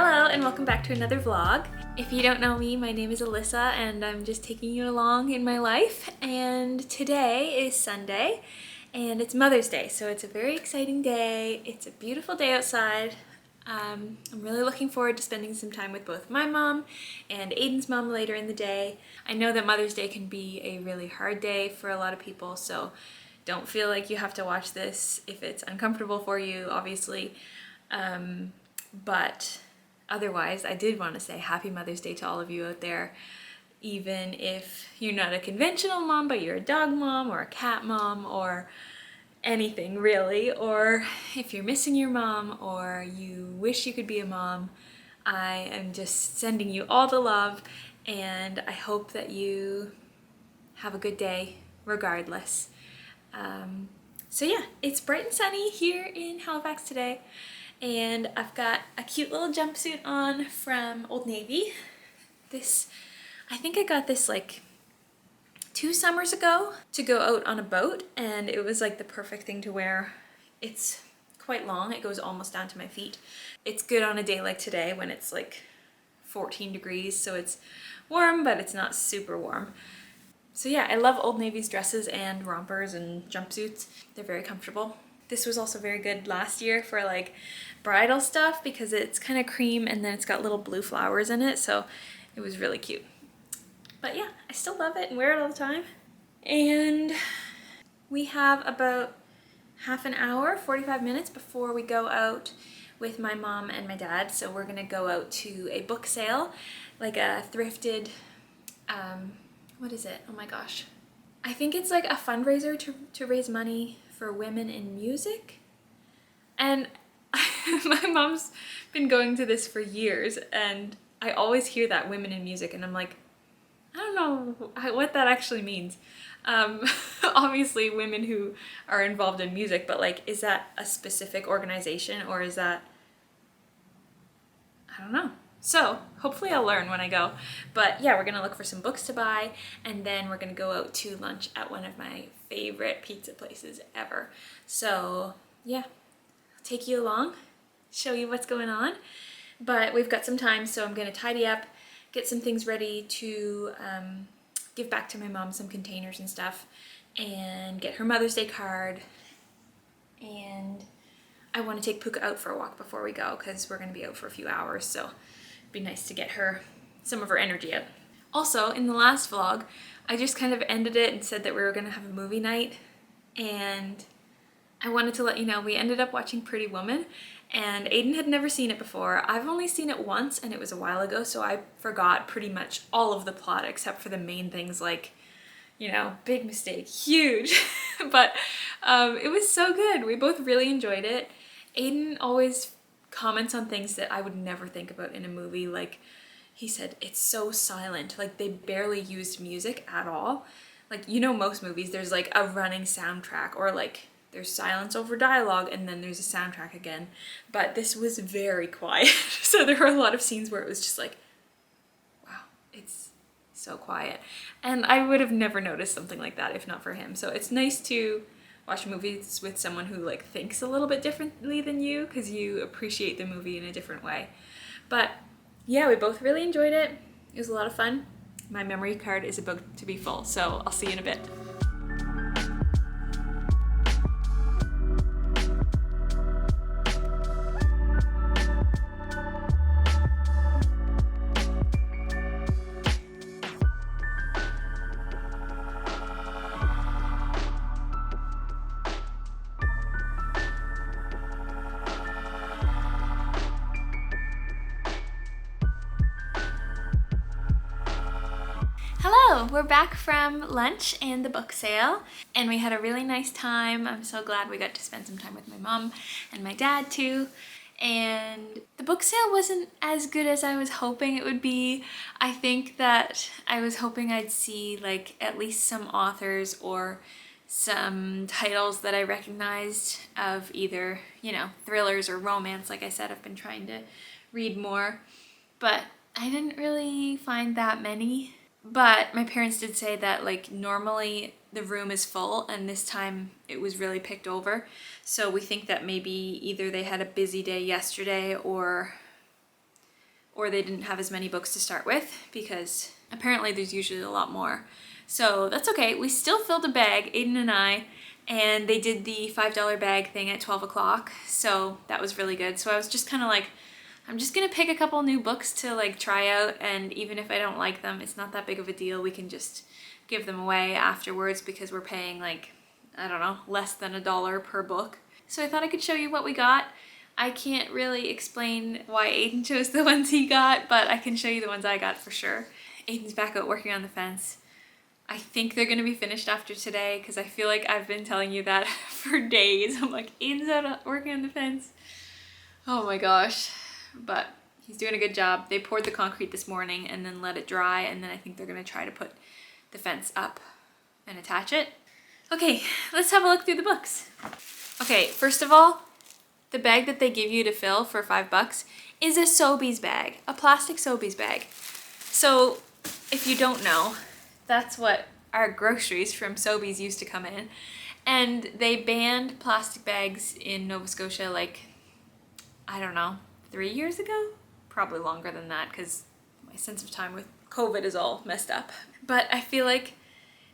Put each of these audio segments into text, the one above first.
Hello and welcome back to another vlog. If you don't know me, my name is Alyssa and I'm just taking you along in my life. And today is Sunday and it's Mother's Day, so it's a very exciting day. It's a beautiful day outside. I'm really looking forward to spending some time with both my mom and Aiden's mom later in the day. I know that Mother's Day can be a really hard day for a lot of people, so don't feel like you have to watch this if it's uncomfortable for you, obviously. But otherwise, I did want to say Happy Mother's Day to all of you out there. Even if you're not a conventional mom, but you're a dog mom or a cat mom or anything really, or if you're missing your mom or you wish you could be a mom, I am just sending you all the love and I hope that you have a good day regardless. So yeah, it's bright and sunny here in Halifax today. And I've got a cute little jumpsuit on from Old Navy. I think I got this like 2 summers ago to go out on a boat, and it was like the perfect thing to wear. It's quite long, it goes almost down to my feet. It's good on a day like today when it's like 14 degrees, so it's warm, but it's not super warm. So yeah, I love Old Navy's dresses and rompers and jumpsuits. They're very comfortable. This was also very good last year for like bridal stuff because it's kind of cream and then it's got little blue flowers in it, so it was really cute. But yeah, I still love it and wear it all the time. And we have about half an hour, 45 minutes before we go out with my mom and my dad. So we're gonna go out to a book sale, like a thrifted, what is it? Oh my gosh. I think it's like a fundraiser to raise money for women in music. And my mom's been going to this for years and I always hear that, women in music, and I'm like, I don't know what that actually means. Obviously women who are involved in music, but like, is that a specific organization or is that, I don't know. So hopefully I'll learn when I go. But yeah, we're gonna look for some books to buy and then we're gonna go out to lunch at one of my favorite pizza places ever. So yeah, I'll take you along, show you what's going on. But we've got some time, so I'm gonna tidy up, get some things ready to give back to my mom, some containers and stuff, and get her Mother's Day card. And I want to take Puka out for a walk before we go because we're going to be out for a few hours, so it'd be nice to get her some of her energy out. Also, in the last vlog, I just kind of ended it and said that we were going to have a movie night, and I wanted to let you know we ended up watching Pretty Woman, and Aiden had never seen it before. I've only seen it once and it was a while ago, so I forgot pretty much all of the plot except for the main things like, you know, big mistake, huge. But it was so good. We both really enjoyed it. Aiden always comments on things that I would never think about in a movie. Like, he said, it's so silent. Like, they barely used music at all. Like, you know, most movies, there's like a running soundtrack, or like there's silence over dialogue and then there's a soundtrack again. But this was very quiet. So there were a lot of scenes where it was just like, wow, it's so quiet. And I would have never noticed something like that if not for him. So it's nice to watch movies with someone who like thinks a little bit differently than you, because you appreciate the movie in a different way. But yeah, we both really enjoyed it. It was a lot of fun. My memory card is about to be full, so I'll see you in a bit. Hello, we're back from lunch and the book sale, and we had a really nice time. I'm so glad we got to spend some time with my mom and my dad too. And the book sale wasn't as good as I was hoping it would be. I think that I was hoping I'd see like at least some authors or some titles that I recognized of either, you know, thrillers or romance. Like I said, I've been trying to read more, but I didn't really find that many. But my parents did say that like normally the room is full and this time it was really picked over. So we think that maybe either they had a busy day yesterday or or they didn't have as many books to start with, because apparently there's usually a lot more. So that's okay. We still filled a bag, Aiden and I, and they did the $5 bag thing at 12 o'clock. So that was really good. So I was just kind of like, I'm just gonna pick a couple new books to like try out, and even if I don't like them, it's not that big of a deal. We can just give them away afterwards because we're paying like, I don't know, less than $1 per book. So I thought I could show you what we got. I can't really explain why Aiden chose the ones he got, but I can show you the ones I got for sure. Aiden's back out working on the fence. I think they're gonna be finished after today because I feel like I've been telling you that for days. I'm like, Aiden's out working on the fence. Oh my gosh. But he's doing a good job. They poured the concrete this morning and then let it dry, and then I think they're gonna try to put the fence up and attach it. Okay, let's have a look through the books. Okay, first of all, the bag that they give you to fill for $5 is a Sobeys bag, a plastic Sobeys bag. So if you don't know, that's what our groceries from Sobeys used to come in. And they banned plastic bags in Nova Scotia like, I don't know, 3 years ago? Probably longer than that because my sense of time with COVID is all messed up. But I feel like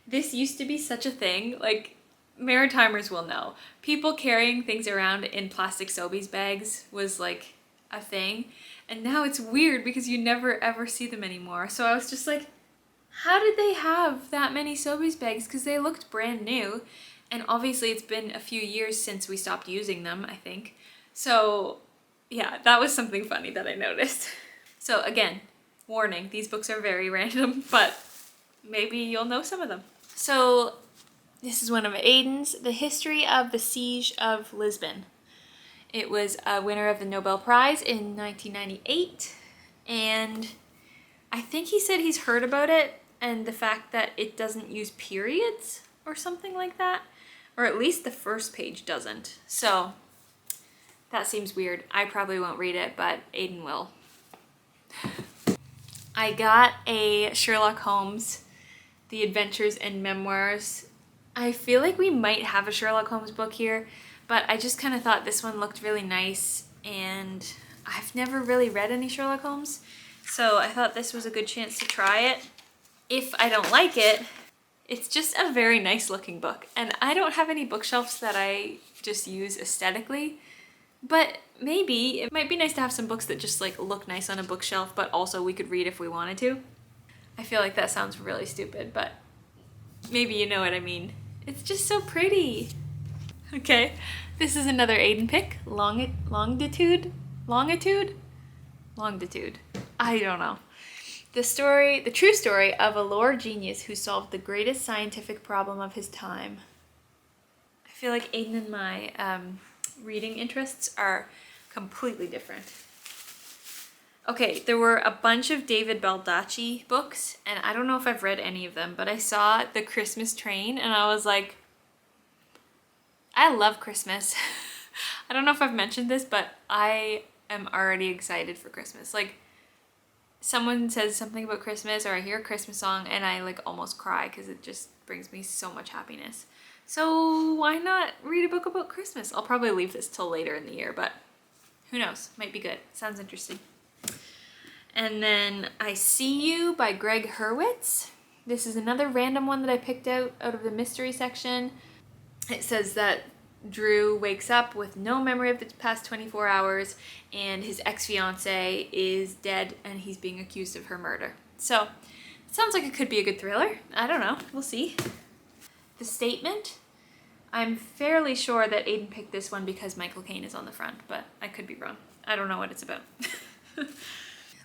this used to be such a thing. Like, Maritimers will know. People carrying things around in plastic Sobeys bags was like a thing. And now it's weird because you never ever see them anymore. So I was just like, how did they have that many Sobeys bags? Because they looked brand new. And obviously it's been a few years since we stopped using them, I think. So yeah, that was something funny that I noticed. So again, warning, these books are very random, but maybe you'll know some of them. So this is one of Aiden's, The History of the Siege of Lisbon. It was a winner of the Nobel Prize in 1998, and I think he said he's heard about it and the fact that it doesn't use periods or something like that, or at least the first page doesn't. So that seems weird. I probably won't read it, but Aiden will. I got a Sherlock Holmes, The Adventures and Memoirs. I feel like we might have a Sherlock Holmes book here, but I just kind of thought this one looked really nice, and I've never really read any Sherlock Holmes, so I thought this was a good chance to try it. If I don't like it, it's just a very nice looking book, and I don't have any bookshelves that I just use aesthetically, but maybe it might be nice to have some books that just like look nice on a bookshelf, but also we could read if we wanted to. I feel like that sounds really stupid, but maybe you know what I mean. It's just so pretty. Okay, this is another Aiden pick. Longitude? I don't know. The true story of a lore genius who solved the greatest scientific problem of his time. I feel like Aiden and my reading interests are completely different. Okay, there were a bunch of David Baldacci books, and I don't know if I've read any of them, but I saw The Christmas Train, and I was like, I love Christmas. I don't know if I've mentioned this, but I am already excited for Christmas. Like, someone says something about Christmas, or I hear a Christmas song, and I like almost cry because it just brings me so much happiness. So why not read a book about Christmas? I'll probably leave this till later in the year, but who knows? Might be good. Sounds interesting. And then I See You by Greg Hurwitz. This is another random one that I picked out of the mystery section. It says that Drew wakes up with no memory of the past 24 hours and his ex-fiancée is dead and he's being accused of her murder. So it sounds like it could be a good thriller. I don't know. We'll see. The Statement. I'm fairly sure that Aiden picked this one because Michael Caine is on the front, but I could be wrong. I don't know what it's about.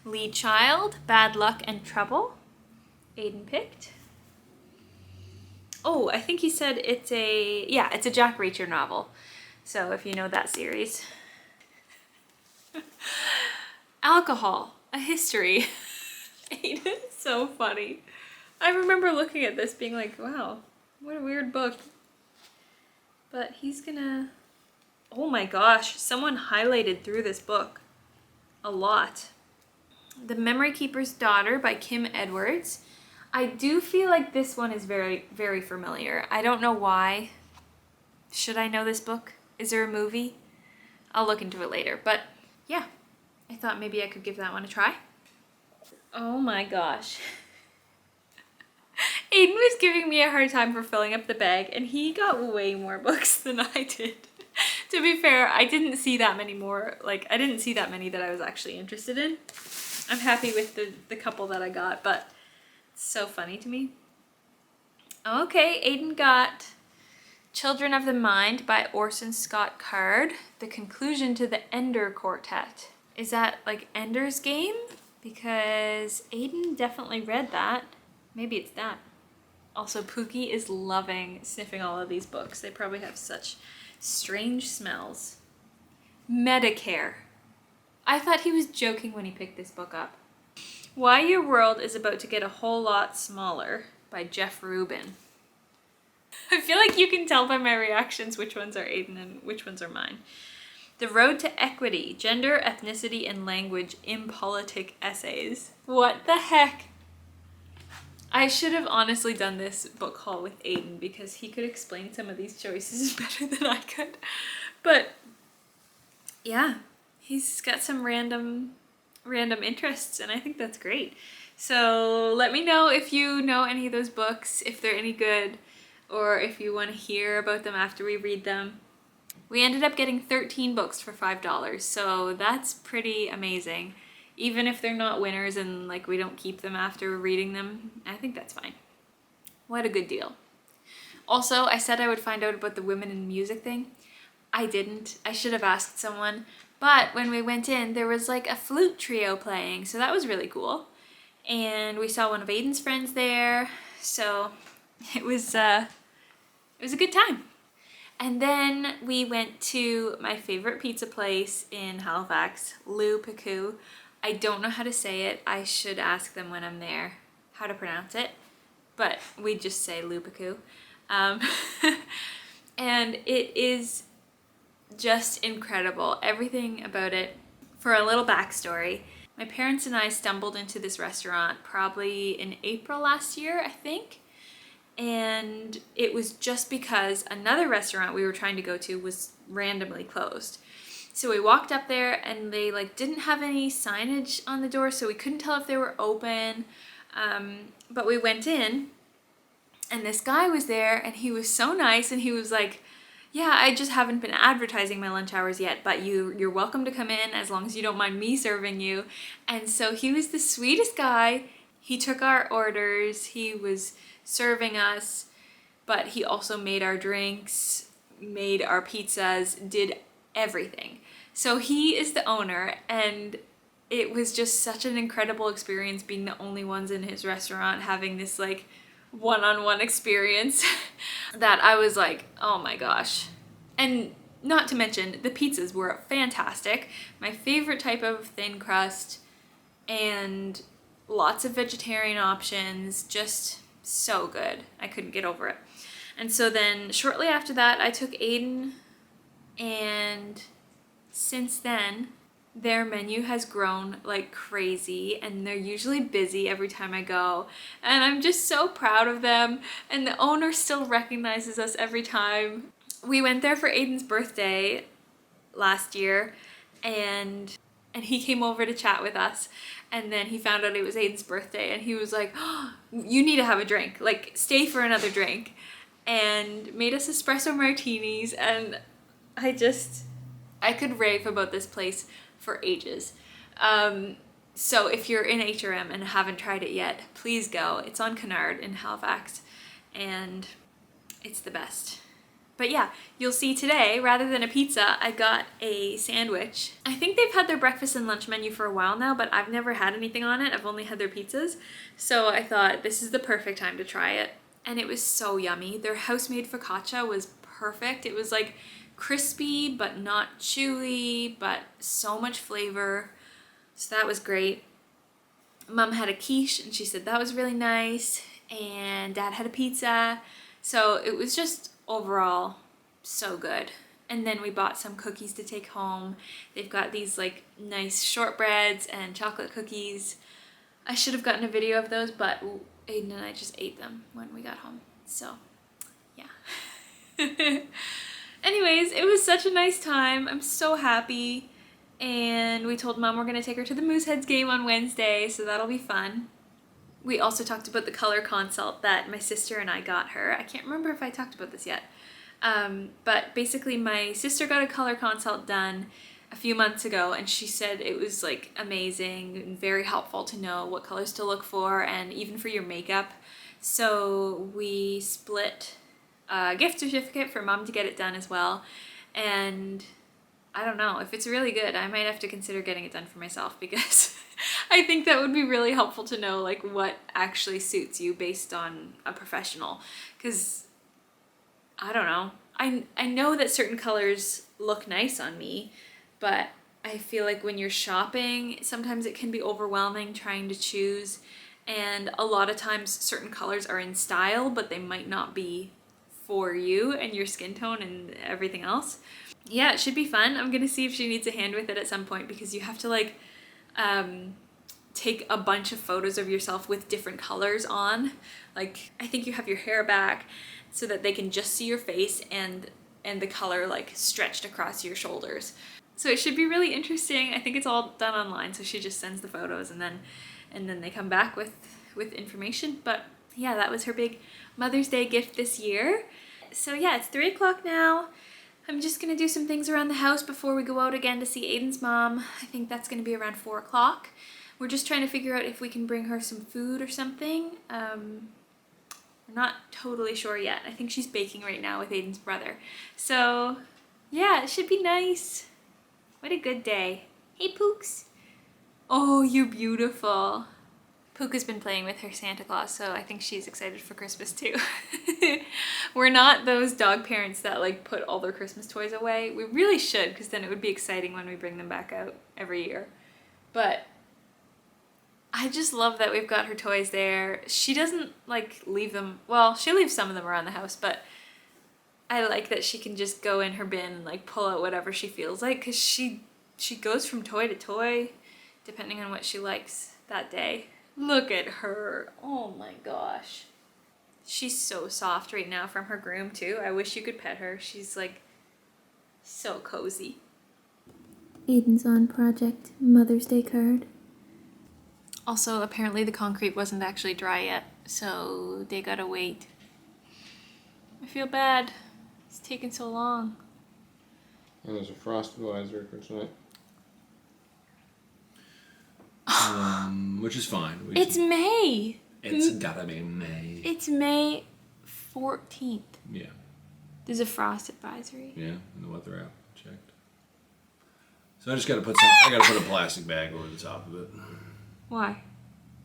Lee Child, Bad Luck and Trouble. Aiden picked. Oh, I think he said it's a Jack Reacher novel. So if you know that series. Alcohol, a History. Aiden's so funny. I remember looking at this being like, wow, what a weird book. But he's gonna... Oh my gosh, someone highlighted through this book a lot. The Memory Keeper's Daughter by Kim Edwards. I do feel like this one is very, very familiar. I don't know why. Should I know this book? Is there a movie? I'll look into it later. But yeah, I thought maybe I could give that one a try. Oh my gosh. Aiden was giving me a hard time for filling up the bag, and he got way more books than I did. To be fair, I didn't see that many more, like, I didn't see that many that I was actually interested in. I'm happy with the couple that I got, but it's so funny to me. Okay, Aiden got Children of the Mind by Orson Scott Card, the conclusion to the Ender Quartet. Is that like Ender's Game? Because Aiden definitely read that. Maybe it's that. Also, Pookie is loving sniffing all of these books. They probably have such strange smells. Medicare. I thought he was joking when he picked this book up. Why Your World is About to Get a Whole Lot Smaller by Jeff Rubin. I feel like you can tell by my reactions which ones are Aiden and which ones are mine. The Road to Equity, Gender, Ethnicity, and Language in Politic Essays. What the heck? I should have honestly done this book haul with Aiden because he could explain some of these choices better than I could. But yeah, he's got some random interests, and I think that's great. So let me know if you know any of those books, if they're any good, or if you want to hear about them after we read them. We ended up getting 13 books for $5, so that's pretty amazing. Even if they're not winners and like we don't keep them after reading them, I think that's fine. What a good deal. Also, I said I would find out about the women in music thing. I didn't. I should have asked someone. But when we went in, there was like a flute trio playing, so that was really cool. And we saw one of Aiden's friends there, so it was a good time. And then we went to my favorite pizza place in Halifax, Lou-Pecou. I don't know how to say it. I should ask them when I'm there how to pronounce it, but we just say lou-pecou. And it is just incredible, everything about it. For a little backstory, my parents and I stumbled into this restaurant probably in April last year, I think. And it was just because another restaurant we were trying to go to was randomly closed. So we walked up there and they like didn't have any signage on the door, so we couldn't tell if they were open. But we went in and this guy was there and he was so nice, and he was like, yeah, I just haven't been advertising my lunch hours yet, but you're welcome to come in as long as you don't mind me serving you. And so he was the sweetest guy. He took our orders, he was serving us, but he also made our drinks, made our pizzas, did everything. So he is the owner, and it was just such an incredible experience being the only ones in his restaurant having this like one-on-one experience that I was like, oh my gosh. And not to mention the pizzas were fantastic. My favorite type of thin crust, and lots of vegetarian options, just so good. I couldn't get over it. And so then shortly after that, I took Aiden, and since then, their menu has grown like crazy, and they're usually busy every time I go. And I'm just so proud of them, and the owner still recognizes us every time. We went there for Aiden's birthday last year, and he came over to chat with us, and then he found out it was Aiden's birthday, and he was like, oh, you need to have a drink, like stay for another drink, and made us espresso martinis. And I could rave about this place for ages. So if you're in HRM and haven't tried it yet, please go. It's on Kennard in Halifax, and it's the best. But yeah, you'll see today, rather than a pizza, I got a sandwich. I think they've had their breakfast and lunch menu for a while now, but I've never had anything on it. I've only had their pizzas. So I thought this is the perfect time to try it. And it was so yummy. Their house-made focaccia was perfect. It was like crispy, but not chewy, but so much flavor. So that was great. Mom had a quiche, and she said that was really nice. And Dad had a pizza. So it was just overall so good. And then we bought some cookies to take home. They've got these like nice shortbreads and chocolate cookies. I should have gotten a video of those, but Aiden and I just ate them when we got home. So yeah. Anyways, it was such a nice time. I'm so happy. And we told Mom we're gonna take her to the Mooseheads game on Wednesday, so that'll be fun. We also talked about the color consult that my sister and I got her. I can't remember if I talked about this yet. But basically my sister got a color consult done a few months ago, and she said it was like amazing and very helpful to know what colors to look for, and even for your makeup. So we split a gift certificate for Mom to get it done as well. And I don't know, if it's really good, I might have to consider getting it done for myself, because I think that would be really helpful to know like what actually suits you based on a professional. Because I don't know, I know that certain colors look nice on me, but I feel like when you're shopping, sometimes it can be overwhelming trying to choose, and a lot of times certain colors are in style, but they might not be for you and your skin tone and everything else. Yeah, it should be fun. I'm gonna see if she needs a hand with it at some point, because you have to like take a bunch of photos of yourself with different colors on. Like, I think you have your hair back so that they can just see your face and the color like stretched across your shoulders. So it should be really interesting. I think it's all done online, so she just sends the photos and then they come back with information. But yeah, that was her big Mother's Day gift this year. So yeah, it's 3 o'clock now. I'm just gonna do some things around the house before we go out again to see Aiden's mom. I think that's gonna be around 4 o'clock. We're just trying to figure out if we can bring her some food or something. We're not totally sure yet. I think she's baking right now with Aiden's brother. So yeah, it should be nice. What a good day. Hey, Pooks. Oh, you're beautiful. Puka's been playing with her Santa Claus, so I think she's excited for Christmas too. We're not those dog parents that like put all their Christmas toys away. We really should, because then it would be exciting when we bring them back out every year. But I just love that we've got her toys there. She doesn't like leave them, well, she leaves some of them around the house, but I like that she can just go in her bin and like pull out whatever she feels like, because she goes from toy to toy depending on what she likes that day. Look at her. Oh my gosh. She's so soft right now from her groom too. I wish you could pet her. She's like so cozy. Aiden's on project Mother's Day card. Also, apparently the concrete wasn't actually dry yet, so they gotta wait. I feel bad. It's taking so long. And there's a frost advisory for tonight. Which is fine. It's May. It's gotta be May. It's May 14th. Yeah. There's a frost advisory. Yeah, and the weather app checked. So I just gotta I gotta put a plastic bag over the top of it. Why?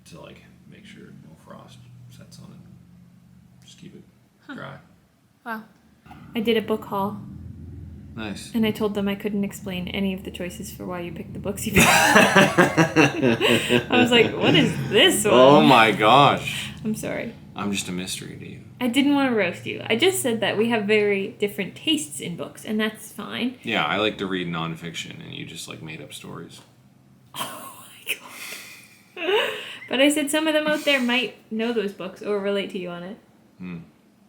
To like make sure no frost sets on it. Just keep it dry. Wow. I did a book haul. Nice. And I told them I couldn't explain any of the choices for why you picked the books you picked. I was like, what is this one? Oh my gosh. I'm sorry. I'm just a mystery to you. I didn't want to roast you. I just said that we have very different tastes in books, and that's fine. Yeah, I like to read nonfiction, and you just like made up stories. Oh my god. But I said some of them out there might know those books or relate to you on it.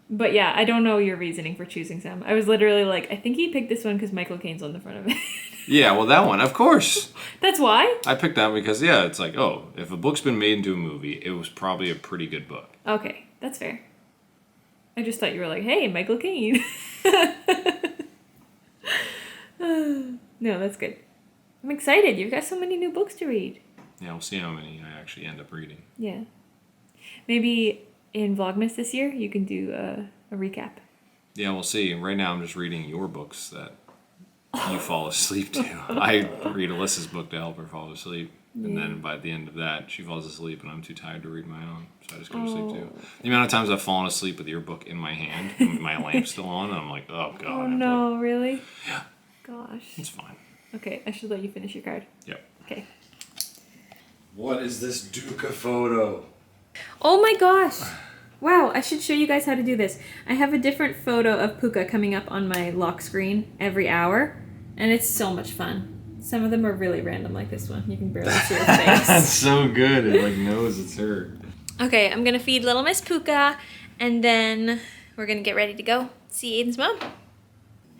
But yeah, I don't know your reasoning for choosing some. I was literally like, I think he picked this one because Michael Caine's on the front of it. Yeah, well, that one, of course. That's why? I picked that because, yeah, it's like, oh, if a book's been made into a movie, it was probably a pretty good book. Okay, that's fair. I just thought you were like, hey, Michael Caine. No, that's good. I'm excited. You've got so many new books to read. Yeah, we'll see how many I actually end up reading. Yeah. Maybe in Vlogmas this year, you can do a recap. Yeah, we'll see. Right now, I'm just reading your books that you fall asleep to. I read Alyssa's book to help her fall asleep. And then by the end of that, she falls asleep and I'm too tired to read my own. So I just go to sleep too. The amount of times I've fallen asleep with your book in my hand, and my lamp's still on, and I'm like, oh God. Oh no, really? Yeah. Gosh. It's fine. Okay, I should let you finish your card. Yep. Okay. What is this Duca photo? Oh my gosh. Wow, I should show you guys how to do this. I have a different photo of Puka coming up on my lock screen every hour, and it's so much fun. Some of them are really random, like this one. You can barely see her face. That's so good. It like knows it's her. Okay, I'm gonna feed little Miss Puka, and then we're gonna get ready to go see Aiden's mom.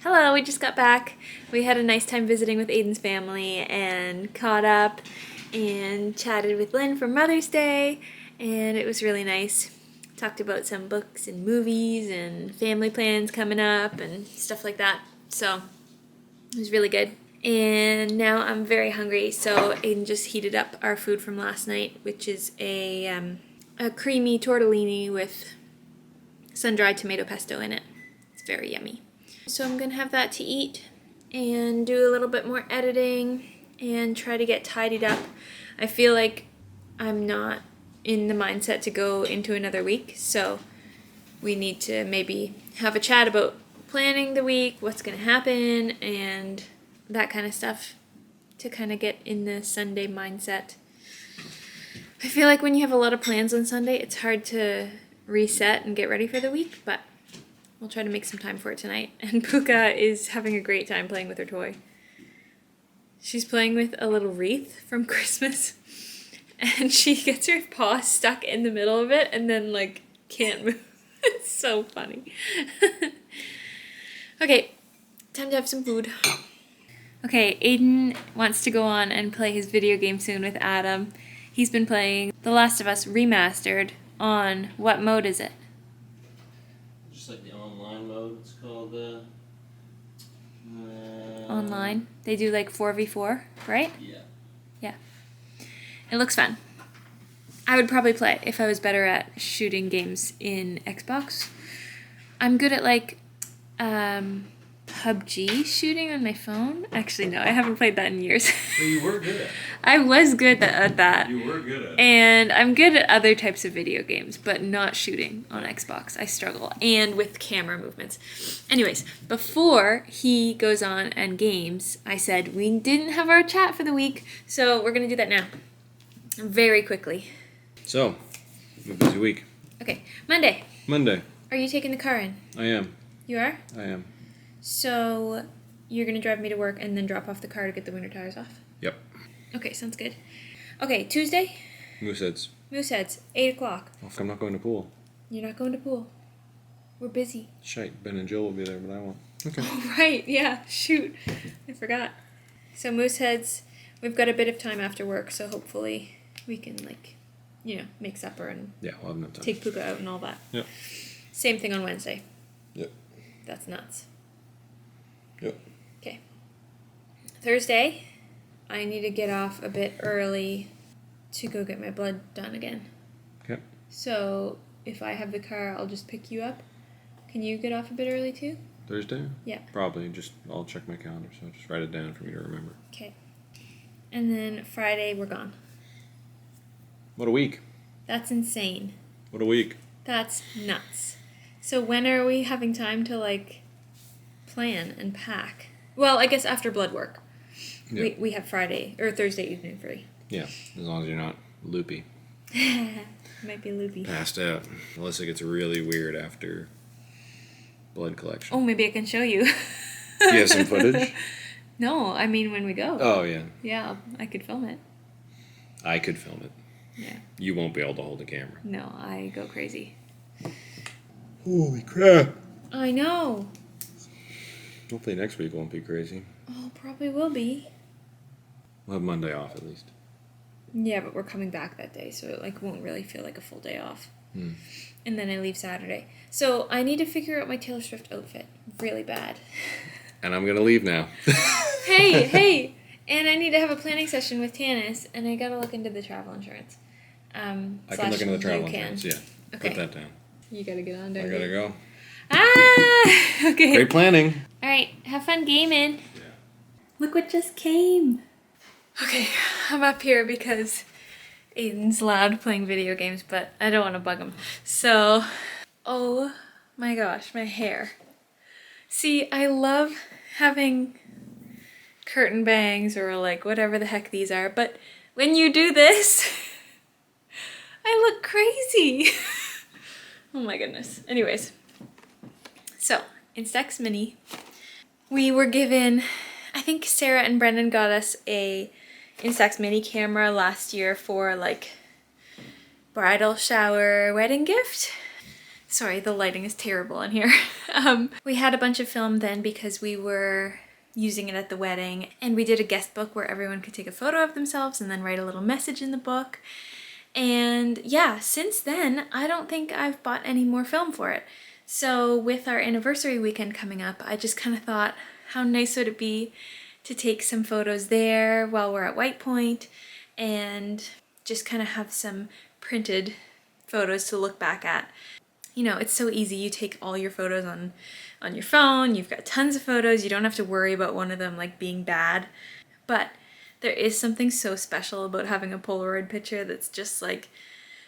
Hello, we just got back. We had a nice time visiting with Aiden's family and caught up and chatted with Lynn for Mother's Day, and it was really nice. Talked about some books and movies and family plans coming up and stuff like that. So it was really good. And now I'm very hungry, so Aiden just heated up our food from last night, which is a creamy tortellini with sun-dried tomato pesto in it. It's very yummy. So I'm gonna have that to eat and do a little bit more editing and try to get tidied up. I feel like I'm not in the mindset to go into another week, so we need to maybe have a chat about planning the week, what's gonna happen, and that kind of stuff to kind of get in the Sunday mindset. I feel like when you have a lot of plans on Sunday, it's hard to reset and get ready for the week, but we'll try to make some time for it tonight. And Puka is having a great time playing with her toy. She's playing with a little wreath from Christmas, and she gets her paw stuck in the middle of it and then like can't move. It's so funny. Okay, time to have some food. Okay, Aiden wants to go on and play his video game soon with Adam. He's been playing The Last of Us Remastered on, what mode is it? Just like the online mode, it's called Online? They do like 4v4, right? Yeah. Yeah. It looks fun. I would probably play if I was better at shooting games in Xbox. I'm good at like PUBG shooting on my phone. Actually, no, I haven't played that in years. Well, you were good at it. I was good at that. You were good at it. And I'm good at other types of video games, but not shooting on Xbox. I struggle. And with camera movements. Anyways, before he goes on and games, I said we didn't have our chat for the week, so we're going to do that now. Very quickly. So, a busy week. Okay, Monday. Monday. Are you taking the car in? I am. You are? I am. So, you're going to drive me to work and then drop off the car to get the winter tires off? Yep. Okay, sounds good. Okay, Tuesday? Mooseheads. Mooseheads, 8 o'clock. Well, I'm not going to pool. You're not going to pool. We're busy. Shite, Ben and Jill will be there, but I won't. Okay. Oh, right, yeah, shoot. I forgot. So Mooseheads, we've got a bit of time after work, so hopefully we can, like, you know, make supper and Yeah, we'll have enough time. take Puka out and all that. Yep. Same thing on Wednesday. Yep. That's nuts. Yep. Okay. Thursday, I need to get off a bit early to go get my blood done again. Okay. So if I have the car, I'll just pick you up. Can you get off a bit early too? Thursday? Yeah. Probably. I'll check my calendar, so just write it down for me to remember. Okay. And then Friday, we're gone. What a week. That's insane. What a week. That's nuts. So when are we having time to, like, plan and pack? Well, I guess after blood work. Yeah. We have Friday, or Thursday evening free. Yeah, as long as you're not loopy. Might be loopy. Passed out. Unless it gets really weird after blood collection. Oh, maybe I can show you. Do you have some footage? No, I mean when we go. Oh, yeah. Yeah, I could film it. I could film it. Yeah. You won't be able to hold a camera. No, I go crazy. Holy crap. I know. Hopefully next week won't be crazy. Oh, probably will be. We'll have Monday off at least. Yeah, but we're coming back that day, so it like won't really feel like a full day off. Hmm. And then I leave Saturday. So I need to figure out my Taylor Swift outfit really bad. And I'm going to leave now. hey! And I need to have a planning session with Tanis, and I gotta look into the travel insurance. I can look into the travel you can. insurance, yeah. Okay. Put that down. You gotta get on, don't I gotta you? go. Ah! Okay. Great planning. Alright, have fun gaming. Yeah. Look what just came. Okay, I'm up here because Aiden's loud playing video games, but I don't want to bug him. So, oh my gosh, my hair. See, I love having curtain bangs or like whatever the heck these are, but when you do this, I look crazy. Oh my goodness. Anyways, so in Stax Mini, we were given, I think Sarah and Brendan got us a Instax mini camera last year for like bridal shower wedding gift. Sorry, the lighting is terrible in here. We had a bunch of film then because we were using it at the wedding, and we did a guest book where everyone could take a photo of themselves and then write a little message in the book. And yeah, since then, I don't think I've bought any more film for it. So with our anniversary weekend coming up, I just kind of thought, how nice would it be to take some photos there while we're at White Point and just kind of have some printed photos to look back at. You know, it's so easy. You take all your photos on your phone. You've got tons of photos. You don't have to worry about one of them like being bad. But there is something so special about having a Polaroid picture that's just like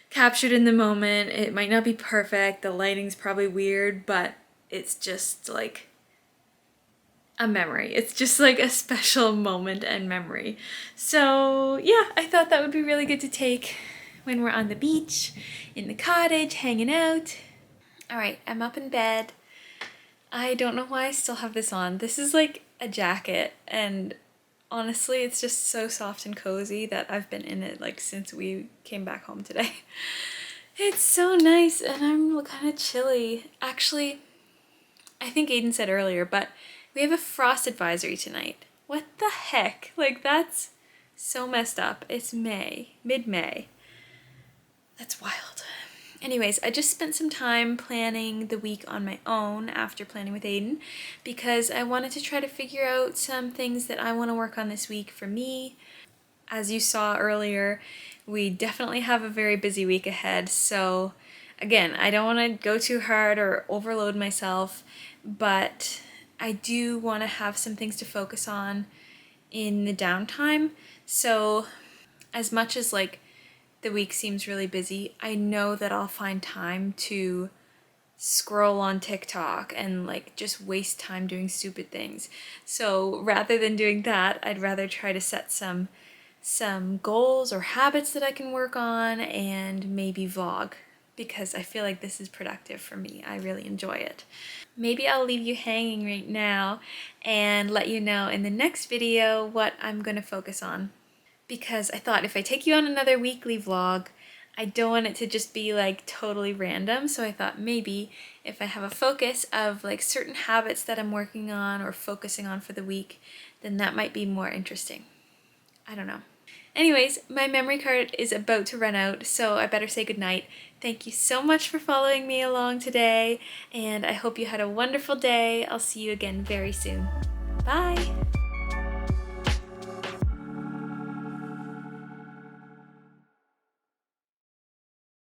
captured in the moment. It might not be perfect. The lighting's probably weird, but it's just like a memory. It's just like a special moment and memory. So yeah, I thought that would be really good to take when we're on the beach, in the cottage, hanging out. All right, I'm up in bed. I don't know why I still have this on. This is like a jacket, and honestly, it's just so soft and cozy that I've been in it like since we came back home today. It's so nice, and I'm kind of chilly. Actually, I think Aiden said earlier, but we have a frost advisory tonight. What the heck? Like, that's so messed up. It's May, mid-May. That's wild. Anyways, I just spent some time planning the week on my own after planning with Aiden because I wanted to try to figure out some things that I want to work on this week for me. As you saw earlier, we definitely have a very busy week ahead. So again, I don't want to go too hard or overload myself, but I do want to have some things to focus on in the downtime. So as much as like the week seems really busy, I know that I'll find time to scroll on TikTok and like just waste time doing stupid things. So rather than doing that, I'd rather try to set some goals or habits that I can work on and maybe vlog, because I feel like this is productive for me. I really enjoy it. Maybe I'll leave you hanging right now and let you know in the next video what I'm going to focus on. Because I thought if I take you on another weekly vlog, I don't want it to just be like totally random. So I thought maybe if I have a focus of like certain habits that I'm working on or focusing on for the week, then that might be more interesting. I don't know. Anyways, my memory card is about to run out, so I better say goodnight. Thank you so much for following me along today, and I hope you had a wonderful day. I'll see you again very soon. Bye!